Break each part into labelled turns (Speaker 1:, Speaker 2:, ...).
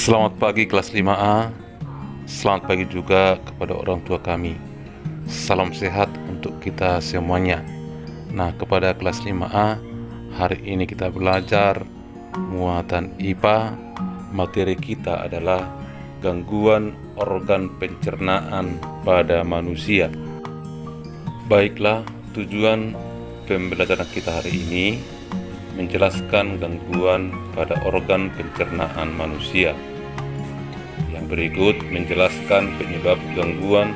Speaker 1: Selamat pagi kelas 5A. Selamat pagi juga kepada orang tua kami. Salam sehat untuk kita semuanya. Nah, kepada kelas 5A, hari ini kita belajar muatan IPA. Materi kita adalah gangguan organ pencernaan pada manusia. Baiklah, tujuan pembelajaran kita hari ini menjelaskan gangguan pada organ pencernaan manusia. Yang berikut menjelaskan penyebab gangguan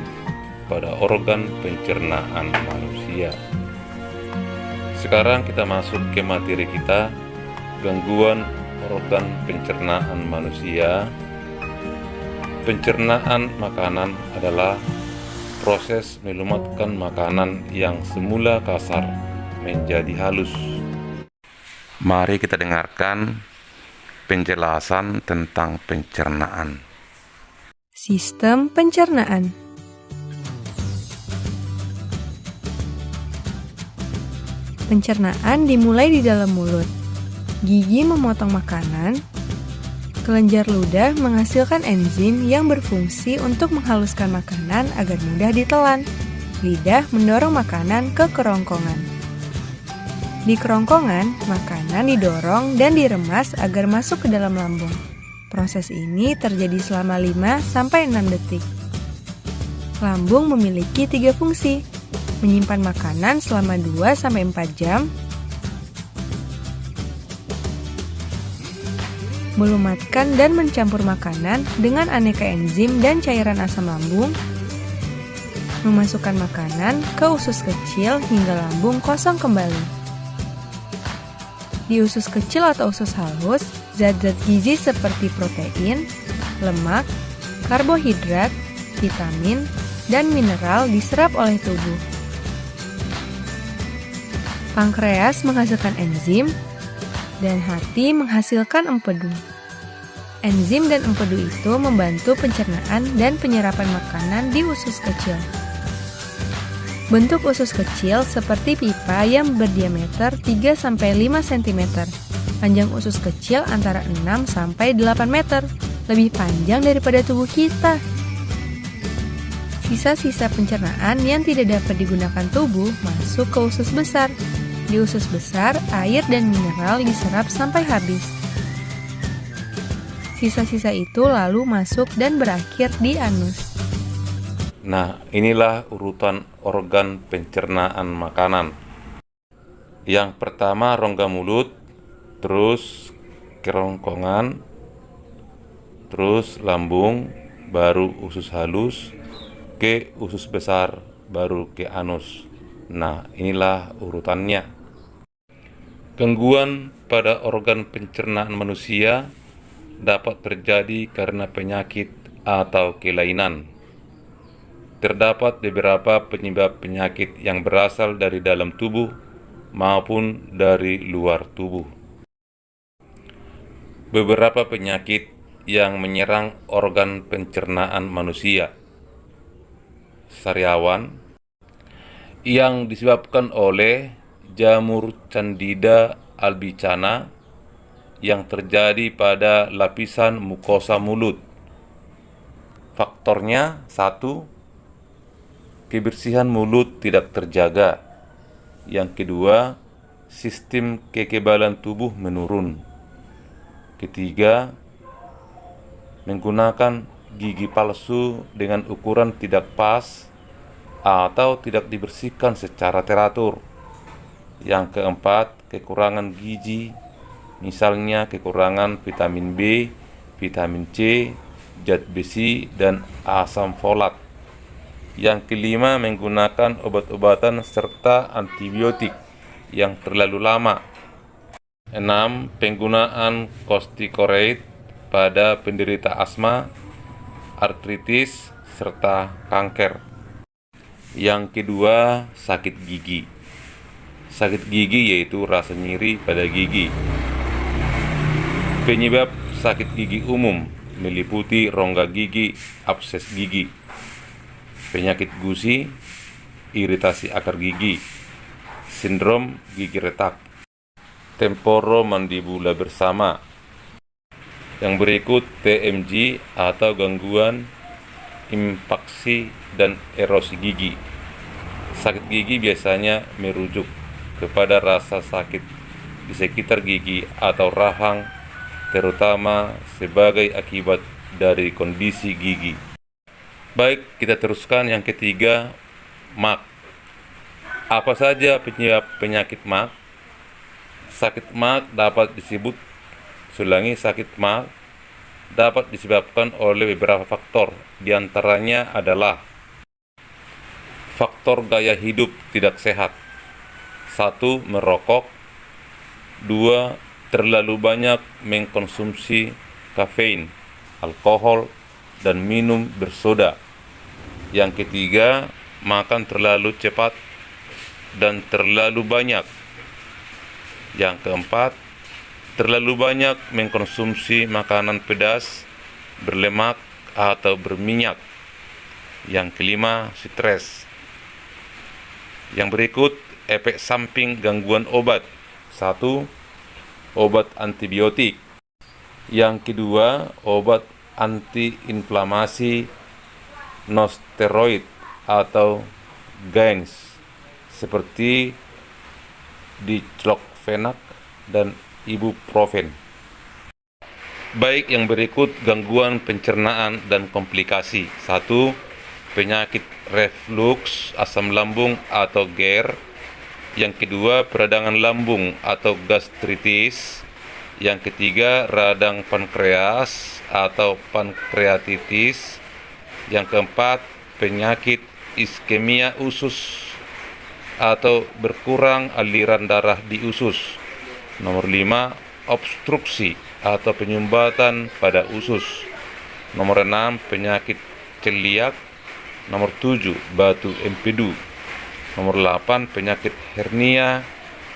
Speaker 1: pada organ pencernaan manusia. Sekarang kita masuk ke materi kita, gangguan organ pencernaan manusia. Pencernaan makanan adalah proses melumatkan makanan yang semula kasar menjadi halus. Mari kita dengarkan penjelasan tentang pencernaan.
Speaker 2: Sistem pencernaan. Pencernaan dimulai di dalam mulut. Gigi memotong makanan. Kelenjar ludah menghasilkan enzim yang berfungsi untuk menghaluskan makanan agar mudah ditelan. Lidah mendorong makanan ke kerongkongan. Di kerongkongan, makanan didorong dan diremas agar masuk ke dalam lambung. Proses ini terjadi selama 5-6 detik. Lambung memiliki 3 fungsi: menyimpan makanan selama 2-4 jam, melumatkan dan mencampur makanan dengan aneka enzim dan cairan asam lambung, memasukkan makanan ke usus kecil hingga lambung kosong kembali. Di usus kecil atau usus halus, zat-zat gizi seperti protein, lemak, karbohidrat, vitamin, dan mineral diserap oleh tubuh. Pankreas menghasilkan enzim, dan hati menghasilkan empedu. Enzim dan empedu itu membantu pencernaan dan penyerapan makanan di usus kecil. Bentuk usus kecil seperti pipa yang berdiameter 3-5 cm. Panjang usus kecil antara 6-8 meter, lebih panjang daripada tubuh kita. Sisa-sisa pencernaan yang tidak dapat digunakan tubuh masuk ke usus besar. Di usus besar, air dan mineral diserap sampai habis. Sisa-sisa itu lalu masuk dan berakhir di anus.
Speaker 1: Nah, inilah urutan organ pencernaan makanan. Yang pertama rongga mulut, terus kerongkongan, terus lambung, baru usus halus, ke usus besar, baru ke anus. Nah, inilah urutannya. Gangguan pada organ pencernaan manusia dapat terjadi karena penyakit atau kelainan. Terdapat beberapa penyebab penyakit yang berasal dari dalam tubuh maupun dari luar tubuh. Beberapa penyakit yang menyerang organ pencernaan manusia. Sariawan yang disebabkan oleh jamur Candida albicans yang terjadi pada lapisan mukosa mulut. Faktornya 1. Kebersihan mulut tidak terjaga. Yang kedua, sistem kekebalan tubuh menurun. Ketiga, menggunakan gigi palsu dengan ukuran tidak pas atau tidak dibersihkan secara teratur. Yang keempat, kekurangan gizi, misalnya kekurangan vitamin B, vitamin C, zat besi, dan asam folat. Yang kelima, menggunakan obat-obatan serta antibiotik yang terlalu lama. 6. Penggunaan kortikosteroid pada penderita asma, artritis, serta kanker. Yang kedua, sakit gigi. Sakit gigi yaitu rasa nyeri pada gigi. Penyebab sakit gigi umum meliputi rongga gigi, abses gigi, penyakit gusi, iritasi akar gigi, sindrom gigi retak, temporomandibula bersama, Yang berikut TMG atau gangguan impaksi dan erosi gigi. Sakit gigi biasanya merujuk kepada rasa sakit di sekitar gigi atau rahang, terutama sebagai akibat dari kondisi gigi. Baik, kita teruskan yang ketiga, MAC. Apa saja penyebab penyakit MAC? Sakit MAC dapat disebabkan oleh beberapa faktor. Di antaranya adalah faktor gaya hidup tidak sehat. 1. Merokok. 2. Terlalu banyak mengkonsumsi kafein, alkohol, dan minum bersoda. Yang ketiga, makan terlalu cepat dan terlalu banyak. Yang keempat, terlalu banyak mengkonsumsi makanan pedas, berlemak, atau berminyak. Yang kelima, stres. Yang berikut, efek samping gangguan obat. 1. Obat antibiotik. Yang kedua, obat antiinflamasi non-steroid atau GAINS seperti diclofenac dan ibuprofen. Baik, yang berikut gangguan pencernaan dan komplikasi. 1. Penyakit reflux, asam lambung atau GER. Yang kedua, peradangan lambung atau gastritis. Yang ketiga, radang pankreas atau pankreatitis. Yang keempat, penyakit iskemia usus atau berkurang aliran darah di usus. Nomor 5, obstruksi atau penyumbatan pada usus. Nomor 6, penyakit celiak. Nomor 7, batu empedu. Nomor 8, penyakit hernia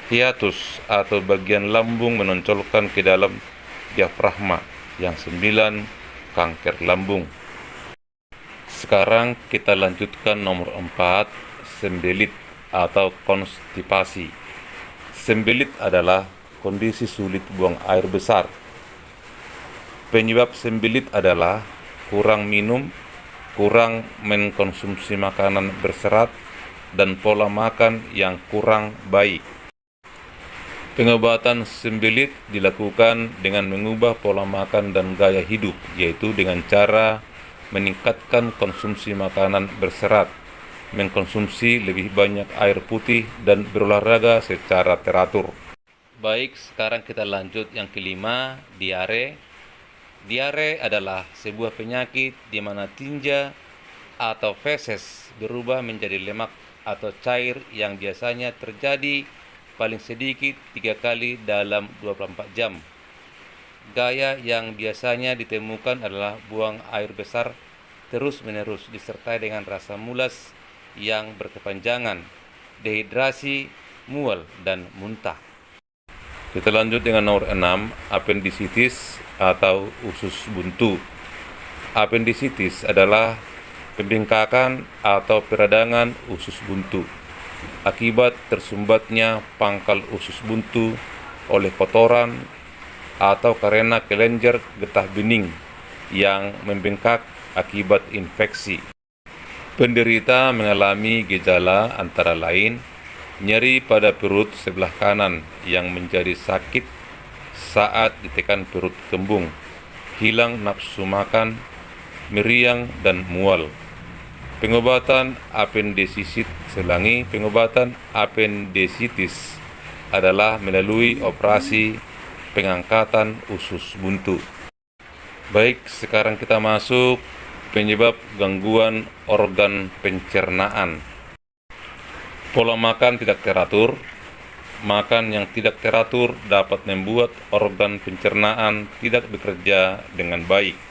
Speaker 1: hiatus atau bagian lambung menonjolkan ke dalam diafragma. Yang 9, kanker lambung. Sekarang kita lanjutkan nomor 4, sembelit atau konstipasi. Sembelit adalah kondisi sulit buang air besar. Penyebab sembelit adalah kurang minum, kurang mengkonsumsi makanan berserat, dan pola makan yang kurang baik. Pengobatan sembelit dilakukan dengan mengubah pola makan dan gaya hidup, yaitu dengan cara meningkatkan konsumsi makanan berserat, mengkonsumsi lebih banyak air putih, dan berolahraga secara teratur. Baik, sekarang kita lanjut yang kelima, diare. Diare adalah sebuah penyakit di mana tinja atau feses berubah menjadi lemak atau cair yang biasanya terjadi paling sedikit 3 kali dalam 24 jam. Gaya yang biasanya ditemukan adalah buang air besar terus-menerus disertai dengan rasa mulas yang berkepanjangan, dehidrasi, mual, dan muntah. Kita lanjut dengan nomor 6, apendisitis atau usus buntu. Apendisitis adalah pembengkakan atau peradangan usus buntu akibat tersumbatnya pangkal usus buntu oleh kotoran atau karena kelenjar getah bening yang membengkak akibat infeksi. Penderita mengalami gejala antara lain nyeri pada perut sebelah kanan yang menjadi sakit saat ditekan perut kembung, hilang nafsu makan, meriang, dan mual. Pengobatan apendisitis adalah melalui operasi pengangkatan usus buntu. Baik, sekarang kita masuk penyebab gangguan organ pencernaan. Pola makan tidak teratur. Makan yang tidak teratur dapat membuat organ pencernaan tidak bekerja dengan baik.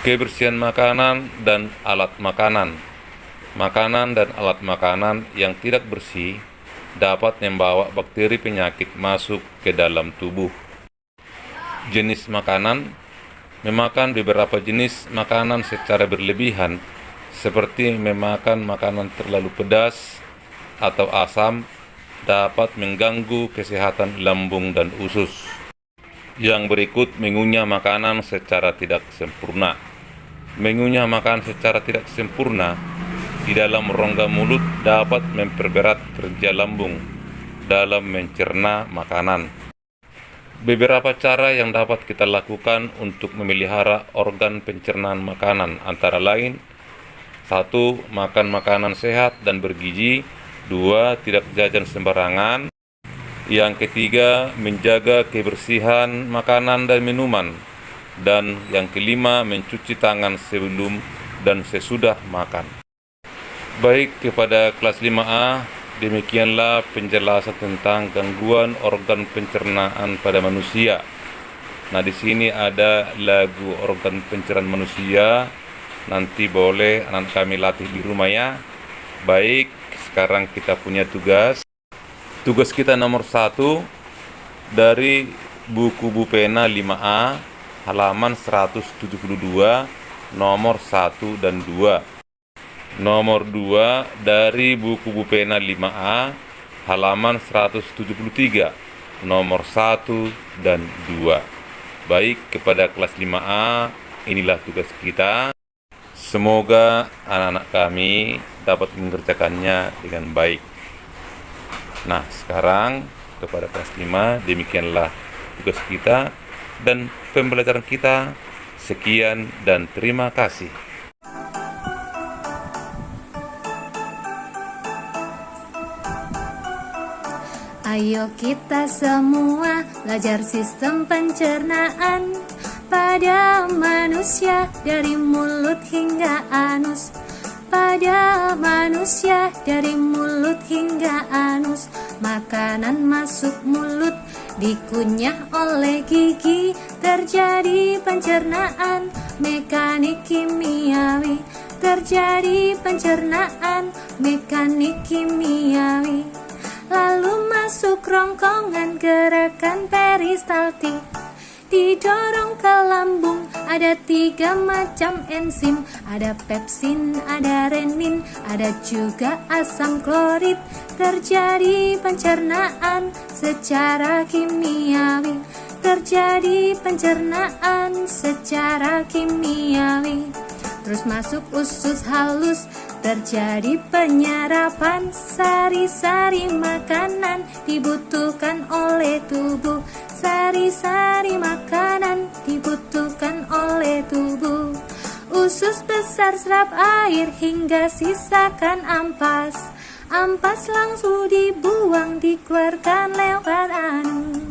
Speaker 1: Kebersihan makanan dan alat makanan. Makanan dan alat makanan yang tidak bersih dapat membawa bakteri penyakit masuk ke dalam tubuh. Jenis makanan. Memakan beberapa jenis makanan secara berlebihan, seperti memakan makanan terlalu pedas atau asam, dapat mengganggu kesehatan lambung dan usus. Yang berikut mengunyah makanan secara tidak sempurna. Mengunyah makanan secara tidak sempurna di dalam rongga mulut dapat memperberat kerja lambung dalam mencerna makanan. Beberapa cara yang dapat kita lakukan untuk memelihara organ pencernaan makanan antara lain: 1. Makan makanan sehat dan bergizi. 2. Tidak jajan sembarangan. Yang ketiga, menjaga kebersihan makanan dan minuman. Dan yang kelima, mencuci tangan sebelum dan sesudah makan. Baik, kepada kelas 5A, demikianlah penjelasan tentang gangguan organ pencernaan pada manusia. Nah, di sini ada lagu organ pencernaan manusia. Nanti boleh anak kami latih di rumah ya. Baik, sekarang kita punya tugas. Tugas kita nomor 1 dari buku Bupena 5A, halaman 172, nomor 1 dan 2. Nomor 2 dari buku Bupena 5A, halaman 173, nomor 1 dan 2. Baik, kepada kelas 5A, inilah tugas kita. Semoga anak-anak kami dapat mengerjakannya dengan baik. Nah, sekarang kepada kelas 5, demikianlah tugas kita dan pembelajaran kita. Sekian dan terima kasih.
Speaker 3: Ayo kita semua belajar sistem pencernaan pada manusia dari mulut hingga anus. Pada manusia dari mulut hingga anus, makanan masuk mulut dikunyah oleh gigi, terjadi pencernaan mekanik kimiawi, terjadi pencernaan mekanik kimiawi. Lalu masuk rongkongan gerakan peristaltik, didorong ke lambung. Ada 3 macam enzim, ada pepsin, ada renin, ada juga asam klorid. Terjadi pencernaan secara kimiawi, terjadi pencernaan secara kimiawi. Terus masuk usus halus, terjadi penyerapan. Sari-sari makanan dibutuhkan oleh tubuh, sari-sari makanan dibutuhkan oleh tubuh. Usus besar serap air hingga sisakan ampas. Ampas langsung dibuang, dikeluarkan lewat anus.